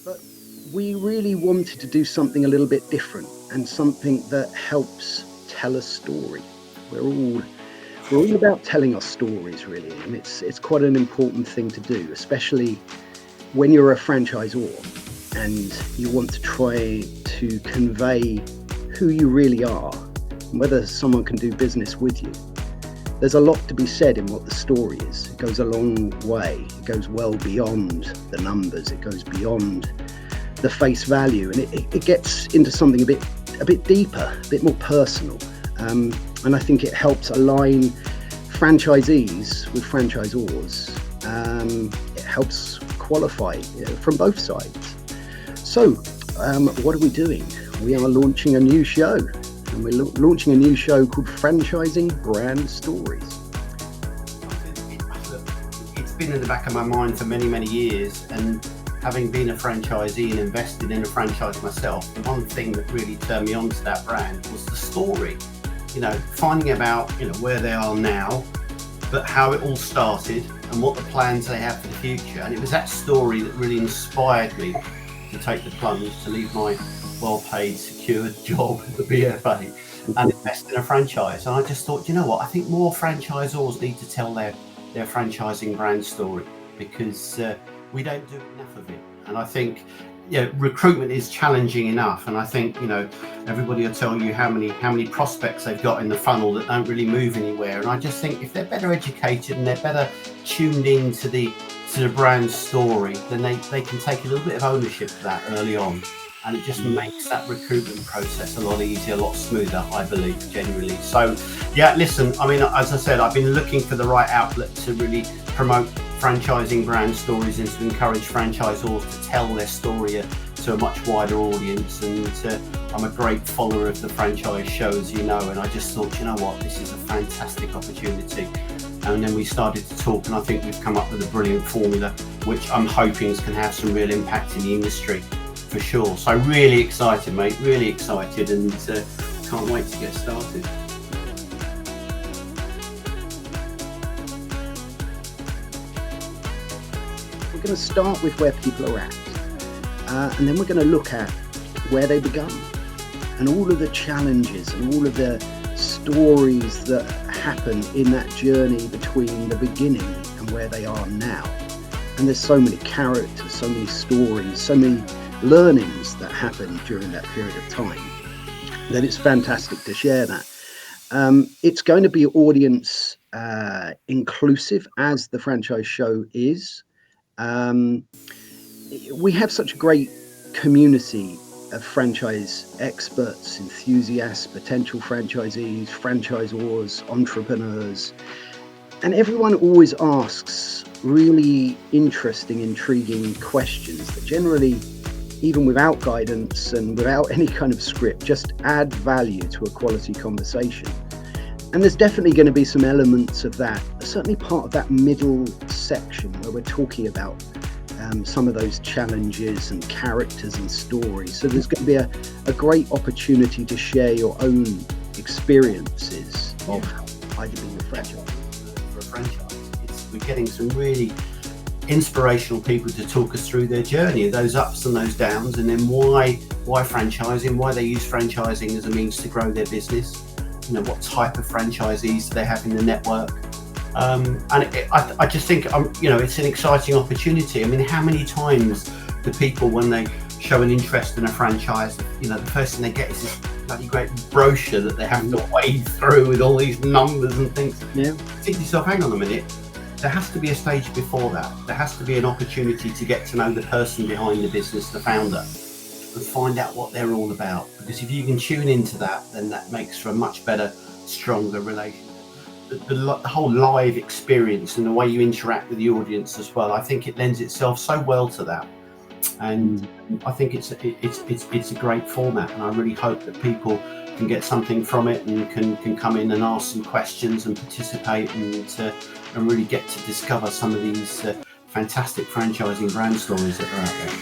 But we really wanted to do something a little bit different and something that helps tell a story. We're all we're all about telling our stories really, and it's quite an important thing to do, especially when you're a franchisor and you want to try to convey who you really are and whether someone can do business with you. There's a lot to be said in what the story is. It goes a long way. It goes well beyond the numbers. It goes beyond the face value, and it gets into something a bit deeper, a bit more personal. And I think it helps align franchisees with franchisors. It helps qualify from both sides. So, what are we doing? We are launching a new show. And we're launching a new show called Franchising Brand Stories. It's been in the back of my mind for many, many years, and having been a franchisee and invested in a franchise myself, the one thing that really turned me on to that brand was the story. Finding about, where they are now, but how it all started and what the plans they have for the future. And it was that story that really inspired me to take the plunge, to leave my well-paid, secure job at the BFA and invest in a franchise. And I just thought, I think more franchisors need to tell their franchising brand story, because we don't do enough of it. And I think recruitment is challenging enough, and I think everybody will tell you how many prospects they've got in the funnel that don't really move anywhere. And I just think if they're better educated and they're better tuned in to the brand story, then they can take a little bit of ownership of that early on. And it just makes that recruitment process a lot easier, a lot smoother, I believe, genuinely. So, listen, as I said, I've been looking for the right outlet to really promote franchising brand stories and to encourage franchisors to tell their story to a much wider audience. And I'm a great follower of the franchise show, as you know, and I just thought, this is a fantastic opportunity. And then we started to talk, and I think we've come up with a brilliant formula, which I'm hoping can have some real impact in the industry. For sure. So really excited, mate, really excited, and can't wait to get started. We're going to start with where people are at, and then we're going to look at where they begun and all of the challenges and all of the stories that happen in that journey between the beginning and where they are now. And there's so many characters, so many stories, so many learnings that happen during that period of time that it's fantastic to share that. It's going to be audience inclusive, as the franchise show is. We have such a great community of franchise experts, enthusiasts, potential franchisees, franchisors, entrepreneurs, and everyone always asks really interesting, intriguing questions that generally, even without guidance and without any kind of script, just add value to a quality conversation. And there's definitely going to be some elements of that, certainly part of that middle section where we're talking about some of those challenges and characters and stories. So there's going to be a great opportunity to share your own experiences of either being a franchise. For a franchise, we're getting some really inspirational people to talk us through their journey, those ups and those downs, and then why franchising, why they use franchising as a means to grow their business, what type of franchisees they have in the network. I just think, it's an exciting opportunity. How many times do people, when they show an interest in a franchise, the first thing they get is this bloody great brochure that they have to wade through with all these numbers and things. Yeah. Think to yourself, hang on a minute. There has to be a stage before that. There has to be an opportunity to get to know the person behind the business, the founder, and find out what they're all about. Because if you can tune into that, then that makes for a much better, stronger relationship. The whole live experience and the way you interact with the audience as well, I think it lends itself so well to that. And I think it's a great format, and I really hope that people can get something from it and can come in and ask some questions and participate and really get to discover some of these fantastic franchising brand stories that are out there.